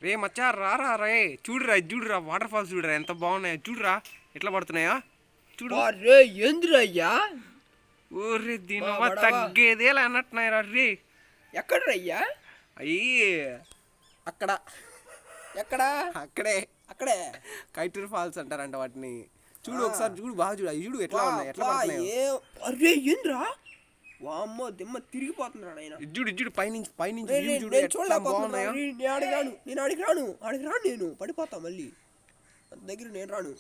రే మచ్చా రారా రే చూడురా చూడురా వాటర్ ఫాల్స్ చూడరా ఎంత బాగున్నాయో చూడురా ఎట్లా పడుతున్నాయా చూడు రే ఏంద్రయ్యా ఓరే దీనివల్ల తగ్గేదేలా అన్నట్టున్నాయిరా రే ఎక్కడ రయ్యా అయ్యి అక్కడ ఎక్కడ అక్కడే అక్కడే కైటూర్ ఫాల్స్ అంటారంట వాటిని చూడు ఒకసారి చూడు బాగా చూడు అవి చూడు ఎట్లా ఉన్నాయి ఎట్లా పడుతున్నాయి అరే ఏంద్రా వామ్మో దిమ్మ తిరిగిపోతుందిరా నాయన ఇజ్జుడు ఇజ్జుడు పైనుంచి చూడు ఎట్లా బాగున్నాయో నేను ఆడికి రాను నేను పడిపోతా మళ్ళీ దగ్గర నేను రాను